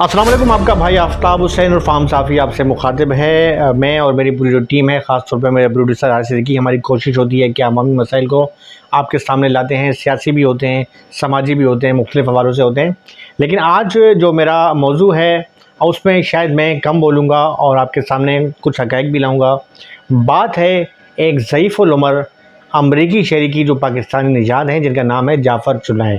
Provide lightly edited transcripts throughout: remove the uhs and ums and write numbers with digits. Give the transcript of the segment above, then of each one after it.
अस्सलाम वालेकुम। आपका भाई आफ्ताब हुसैन और फार्म साफ़ी आपसे मुखातिब है। मैं और मेरी पूरी जो टीम है, ख़ास तौर पे मेरे प्रोड्यूसर आर सिद्दीकी, हमारी कोशिश होती है कि अवामी मसाइल को आपके सामने लाते हैं। सियासी भी होते हैं, समाजी भी होते हैं, मुख्तलिफ़ हवालों से होते हैं। लेकिन आज जो मेरा मौजू है उसमें शायद मैं कम बोलूँगा और आपके सामने कुछ हक़ाइक़ भी लाऊँगा। बात है एक ज़ईफ़ुल उमर अमरीकी शहरी की, जो पाकिस्तानी निजात हैं, जिनका नाम है जाफ़र चुनाए।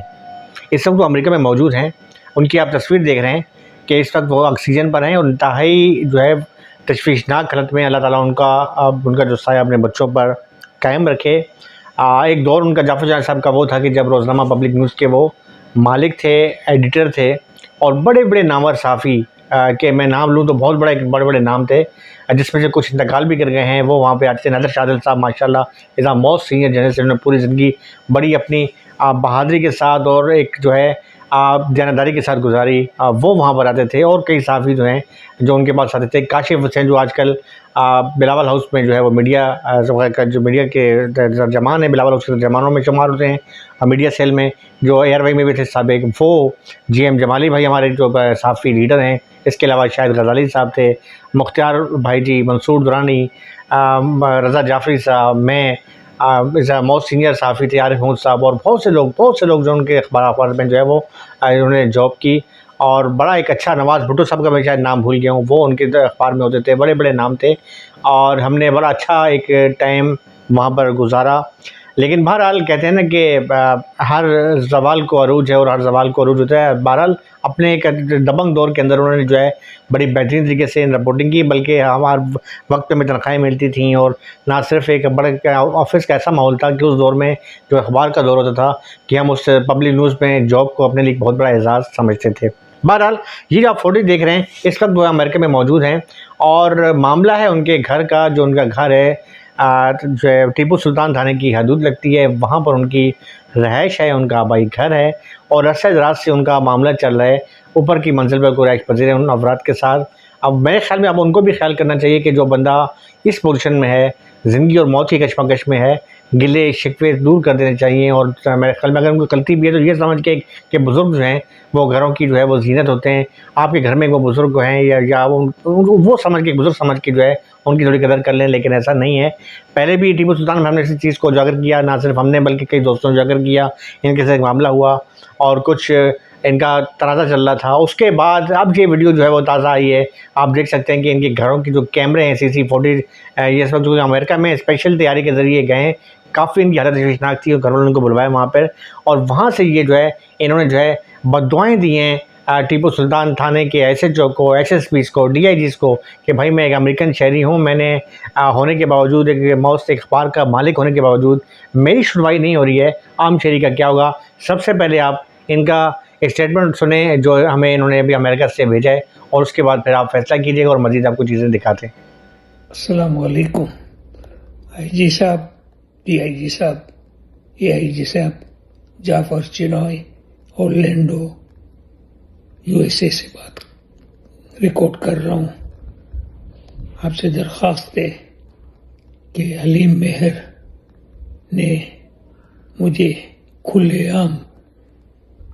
इस वक्त वो अमेरिका में मौजूद हैं। उनकी आप तस्वीर देख रहे हैं कि इस वक्त वो ऑक्सीजन पर हैं और इंतहाई जो है तशवीशनाक हालत में। अल्लाह ताला उनका जो साया अपने बच्चों पर कायम रखे। एक दौर उनका जाफ़र चुनाए साहब का वो था कि जब रोज़नामा पब्लिक न्यूज़ के वो मालिक थे, एडिटर थे और बड़े बड़े नामवर सहाफ़ी के मैं नाम लूँ तो बहुत बड़े बड़े नाम थे, जिसमें से कुछ इंतकाल भी कर गए हैं। वो वहाँ पे आते थे। नादिर शाह साहब माशाल्लाह is a most senior journalist, उन्होंने पूरी ज़िंदगी बड़ी अपनी बहादुरी के साथ और एक जो है दयानतदारी के साथ गुजारी। वो वहाँ पर आते थे और कई सहाफ़ी जो हैं जो उनके पास आते थे। काशिफ़ हुसैन जो आजकल बिलावल हाउस में जो है वो मीडिया का जो मीडिया के तर्जमान है, बिलावल हाउस के तर्जमानों में शुमार होते हैं। मीडिया सेल में जो एयरवाई में भी थे साबिक, वो GM जमाली भाई हमारे जो सहाफ़ी लीडर हैं। इसके अलावा शाहिद गज़ाली साहब थे, मुख्तियार भाई जी, मंसूर दुरानी, रज़ा जाफ़री साहब, मैं इज़ अ मोस्ट सीनियर सहाफ़ी थे, आरिफ महमूद साहब और बहुत से लोग जो उनके अखबार में जो है वो उन्होंने जॉब की। और बड़ा एक अच्छा नवाज़ भुट्टो साहब का मैं शायद नाम भूल गया हूँ, वो उनके अखबार में होते थे। बड़े बड़े नाम थे और हमने बड़ा अच्छा एक टाइम वहाँ पर गुजारा। लेकिन बहरहाल कहते हैं ना कि हर ज़वाल को अरूज है और हर ज़वाल को अरूज होता है। बहरहाल अपने एक दबंग दौर के अंदर उन्होंने जो है बड़ी बेहतरीन तरीके से रिपोर्टिंग की, बल्कि हमारे वक्त में तनख्वाहें मिलती थी और ना सिर्फ एक बड़े ऑफिस का ऐसा माहौल था कि उस दौर में जो अखबार का दौर होता था कि हम उस पब्लिक न्यूज़ में जॉब को अपने लिए बहुत बड़ा एजाज़ समझते थे। बहरहाल ये जो आप फोटो देख रहे हैं इस वक्त वो अमेरिका में मौजूद हैं और मामला है उनके घर का। जो उनका घर है जो है टीपू सुल्तान थाने की हदूद लगती है, वहाँ पर उनकी रहाइश है, उनका आबाई घर है और अरसे दराज से उनका मामला चल रहा है। ऊपर की मंजिल पर कोई रहाइश पजीर है उन अफराद के साथ। अब मेरे ख्याल में अब उनको भी ख्याल करना चाहिए कि जो बंदा इस पोजीशन में है, ज़िंदगी और मौत की कशमकश में है, गिले शिकवे दूर कर देने चाहिए। और मेरे ख्याल में अगर उनको गलती भी है तो ये समझ के कि बुज़ुर्ग जो हैं वो घरों की जो है वो ज़ीनत होते हैं। आपके घर में वो बुज़ुर्ग हैं या वो समझ के, बुज़ुर्ग समझ के जो है उनकी थोड़ी कदर कर लें, लेकिन ऐसा नहीं है। पहले भी टीपू सुल्तान में हमने इसी चीज़ को उजागर किया, ना सिर्फ हमने बल्कि कई दोस्तों ने उजागर किया। इनके साथ मामला हुआ और कुछ इनका तनाज़ा चल रहा था। उसके बाद अब ये वीडियो जो है वो ताज़ा आई है। आप देख सकते हैं कि इनके घरों की जो कैमरे हैं, CC फुटेज, ये इस वक्त जो अमेरिका में स्पेशल तैयारी के ज़रिए गए हैं। काफ़ी इनकी हालत तशवीशनाक थी और घर वालों को बुलवाया वहाँ पर और वहाँ से ये जो है इन्होंने जो है बद्दुआएँ दी हैं टीपू सुल्तान थाने के SHO को, SSPs को, DIGs को कि भाई मैं एक अमेरिकन शहरी हूँ, मैंने होने के बावजूद, एक मौत अखबार का मालिक होने के बावजूद मेरी सुनवाई नहीं हो रही है। आम शहरी का क्या होगा? सबसे पहले आप इनका स्टेटमेंट सुने जो हमें इन्होंने अभी अमेरिका से भेजा है और उसके बाद फिर आप फैसला कीजिएगा और मज़ीद आपको चीज़ें दिखाते हैं। अस्सलाम वालेकुम। IG साहब, DIG साहब, AIG साहब, जाफ़र चुनाए, ऑरलैंडो USA से बात रिकॉर्ड कर रहा हूँ। आपसे दरख्वास्त है कि हलीम मेहर ने मुझे खुलेआम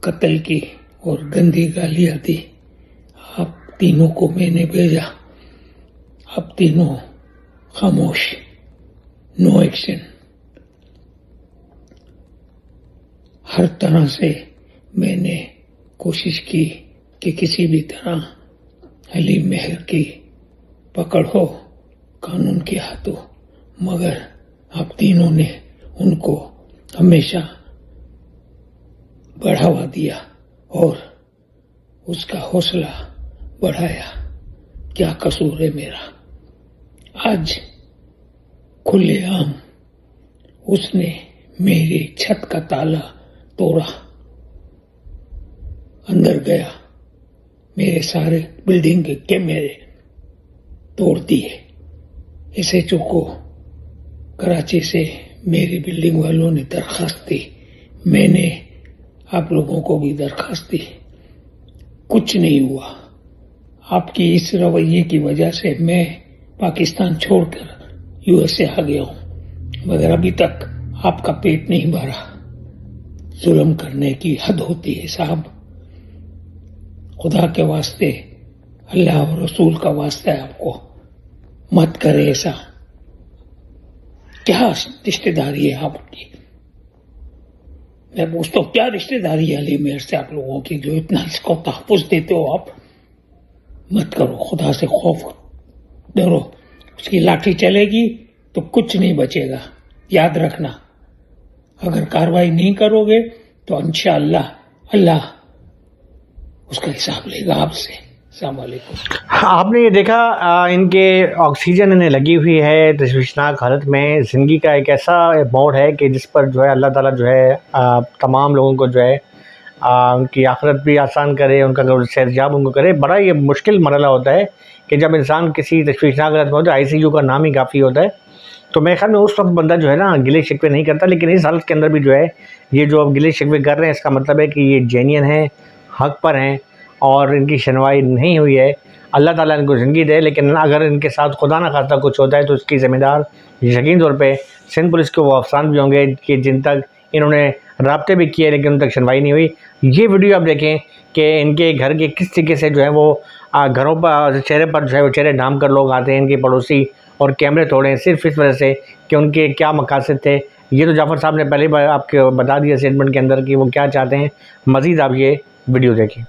कत्ल की और गंदी गालियाँ दी। आप तीनों को मैंने भेजा, आप तीनों खामोश, नो एक्शन। हर तरह से मैंने कोशिश की कि किसी भी तरह हलीम मेहर की पकड़ हो कानून के हाथों, मगर आप तीनों ने उनको हमेशा बढ़ावा दिया और उसका हौसला बढ़ाया। क्या कसूर है मेरा? आज खुलेआम उसने मेरी छत का ताला तोड़ा, अंदर गया, मेरे सारे बिल्डिंग के कैमरे तोड़ दिए। SHO को कराची से मेरी बिल्डिंग वालों ने दरखास्त दी, मैंने आप लोगों को भी दरखास्त दी, कुछ नहीं हुआ। आपकी इस रवैये की वजह से मैं पाकिस्तान छोड़कर USA आ गया हूं, मगर अभी तक आपका पेट नहीं भरा। जुल्म करने की हद होती है साहब। खुदा के वास्ते, अल्लाह और रसूल का वास्ता है, आपको मत करे ऐसा। क्या रिश्तेदारी है आपकी? मैं पूछता हूं, क्या रिश्तेदारी है अली मेहर से आप लोगों की, जो इतना इसको तहफ़्फ़ुज़ देते हो आप? मत करो, खुदा से खौफ डरो। उसकी लाठी चलेगी तो कुछ नहीं बचेगा, याद रखना। अगर कार्रवाई नहीं करोगे तो इंशाअल्लाह अल्लाह उसका हिसाब लेगा आपसे। अस्सलाम वालेकुम। आपने ये देखा इनके ऑक्सीजन इन्हें लगी हुई है तशवीशनाक हालत में। ज़िंदगी का एक ऐसा मोड़ है कि जिस पर जो है अल्लाह ताला जो है तमाम लोगों को जो है उनकी आखिरत भी आसान करे, उनका सैरजाब उनको करे। बड़ा ये मुश्किल मरला होता है कि जब इंसान किसी तशवीशनाक हालत में होता है, ICU का नाम ही काफ़ी होता है। तो मेरे ख्याल में उस वक्त बंदा जो है ना गिले शिकवे नहीं करता, लेकिन इस हालत के अंदर भी जो है ये जो अब गिले शिकवे कर रहे हैं, इसका मतलब है कि ये जेन्युइन हैं, हक़ पर हैं और इनकी सुनवाई नहीं हुई है। अल्लाह ताला इनको ज़िंदगी दे, लेकिन अगर इनके साथ खुदा न खास्ता कुछ होता है तो इसकी ज़िम्मेदार यकीन तौर पे सिंध पुलिस के वो अफसरान भी होंगे कि जिन तक इन्होंने राब्ते भी किए लेकिन उन तक सुनवाई नहीं हुई। ये वीडियो आप देखें कि इनके घर के किस तरीके से जो है वो घरों पर चेहरे पर जो है वो चेहरे ढांप कर लोग आते हैं, इनके पड़ोसी, और कैमरे तोड़े सिर्फ इस वजह से कि उनके क्या मकासद थे। ये तो जाफ़र साहब ने पहले ही आपको बता दिया स्टेटमेंट के अंदर कि वो क्या चाहते हैं। मज़ीद आप ये वीडियो देखिए।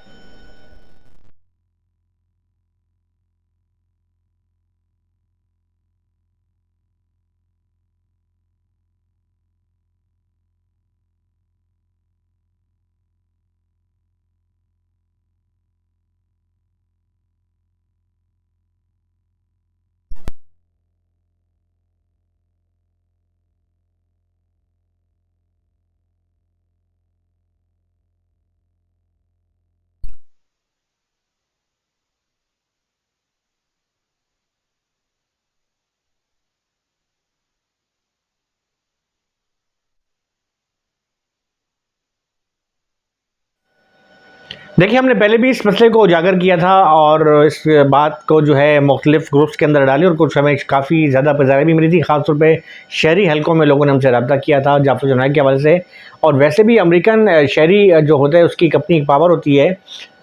देखिए, हमने पहले भी इस मसले को उजागर किया था और इस बात को जो है मुख्तलिफ़ ग्रुप्स के अंदर डाली और कुछ हमें काफ़ी ज़्यादा परेशानी भी मिली थी। ख़ास तौर पे शहरी हलकों में लोगों ने हमसे रब्ता किया था जाफ़र जुनैद के हवाले से। और वैसे भी अमेरिकन शहरी जो होता है उसकी अपनी एक पावर होती है।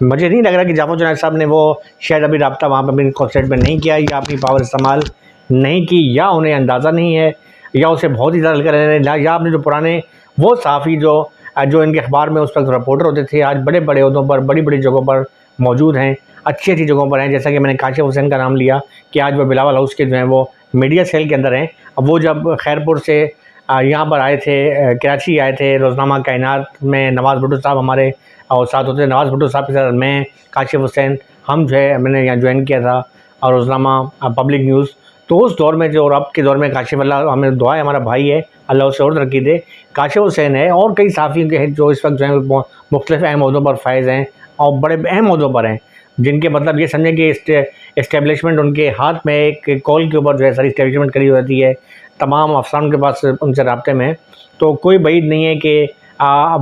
मुझे नहीं लग रहा कि जाफ़र जुनैद साहब ने वो शायद अभी रब्ता वहाँ पर भी स्टेटमेंट नहीं किया, या अपनी पावर इस्तेमाल नहीं की, या उन्हें अंदाज़ा नहीं है, या उसे बहुत ही ज़्यादा हल्का लेना, या आपने जो पुराने वो सहाफ़ी जो इनके अखबार में उस वक्त रिपोर्टर होते थे, आज बड़े बड़े ओहदों पर, बड़ी बड़ी जगहों पर मौजूद हैं, अच्छी अच्छी जगहों पर हैं। जैसा कि मैंने काशिफ हुसैन का नाम लिया कि आज वो बिलावल हाउस के जो हैं वो मीडिया सेल के अंदर हैं। अब वो जब खैरपुर से यहाँ पर आए थे, कराची आए थे, रोज़नामा कायनात में नवाज़ भुट्टो साहब हमारे और साथ होते थे। नवाज़ भुट्टो साहब के साथ मैं, काशिफ हुसैन, हम जो है मैंने यहाँ ज्वाइन किया था और रोज़नामा पब्लिक न्यूज़। तो उस दौर में जो, और अब के दौर में काशिफ, अल्लाह हमें दुआ है, हमारा भाई है, अल्लाह उसे और तरक्की दे, काशिफ हुसैन है और कई सहाफ़ियों के हैं जो इस वक्त जो है मुख्तलिफ़ अहम ओहदों पर फायज़ हैं और बड़े अहम ओहदों पर हैं, जिनके मतलब ये समझें कि इस्टेब्लिशमेंट उनके हाथ में, एक कॉल के ऊपर जो है सारी इस्टेब्लिशमेंट करी होती है, तमाम अफसरान के पास उनसे रब्ते में। तो कोई बात नहीं है कि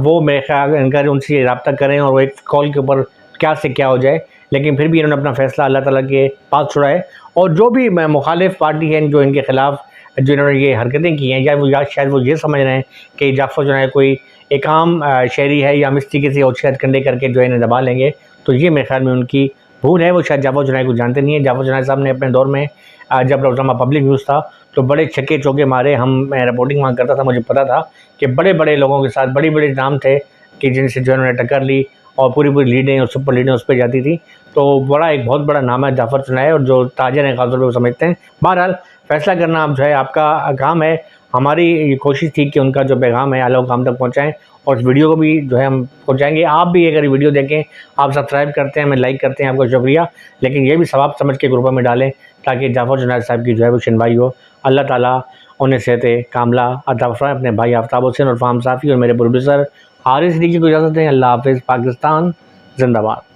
वो मेरे ख्याल इनका उनसे रब्ता करें और वो एक कॉल के ऊपर क्या से क्या हो जाए, लेकिन फिर भी इन्होंने अपना फ़ैसला अल्लाह ताला के पास छोड़ा है। और जो भी मुखालिफ पार्टी है जो इनके ख़िलाफ़ जो इन्होंने ये हरकतें की हैं, या शायद वो ये समझ रहे हैं कि जाफ़र जो है कोई एक आम शहरी है, या हम इस तरीके से औचियत कंडे करके जो है इन्हें दबा लेंगे, तो ये मेरे ख्याल में उनकी भूल है। वो शायद जाफ़र जुनैद को जानते नहीं हैं। जाफ़र जुनैद साहब ने अपने दौर में जब रोज़नामा पब्लिक न्यूज़ था तो बड़े छक्के चौके मारे। मैं रिपोर्टिंग वहाँ करता था, मुझे पता था कि बड़े बड़े लोगों के साथ बड़ी बड़े नाम थे कि जिनसे जो उन्होंने टक्कर ली और पूरी लीडें और सुपर लीडें उस पर जाती थी। तो बड़ा एक बहुत बड़ा नाम है जाफ़र जुनैद, और जो ताजर हैं खासतौर पर वो समझते हैं। बहरहाल फ़ैसला करना अब जो है आपका काम है। हमारी ये कोशिश थी कि उनका जो पैगाम है आला काम तक पहुँचाएँ, और इस वीडियो को भी जो है हम पहुँचाएँगे। आप भी अगर वीडियो देखें, आप सब्सक्राइब करते हैं, हमें लाइक करते हैं, आपका शुक्रिया। लेकिन ये भी सवाब समझ के ग्रुपों में डालें ताकि जाफ़र जुनैद साहब की जो है वो सुनवाई हो। अल्लाह ताला उन्हें सेहत कामला अता फ़रमाए। अपने भाई आफ्ताब हुसैन और फ़ाहम साफ़ी और मेरे प्रोड्यूसर हारिस सिद्दीकी को इजाज़त दें। अल्लाह हाफ़िज़। पाकिस्तान ज़िंदाबाद।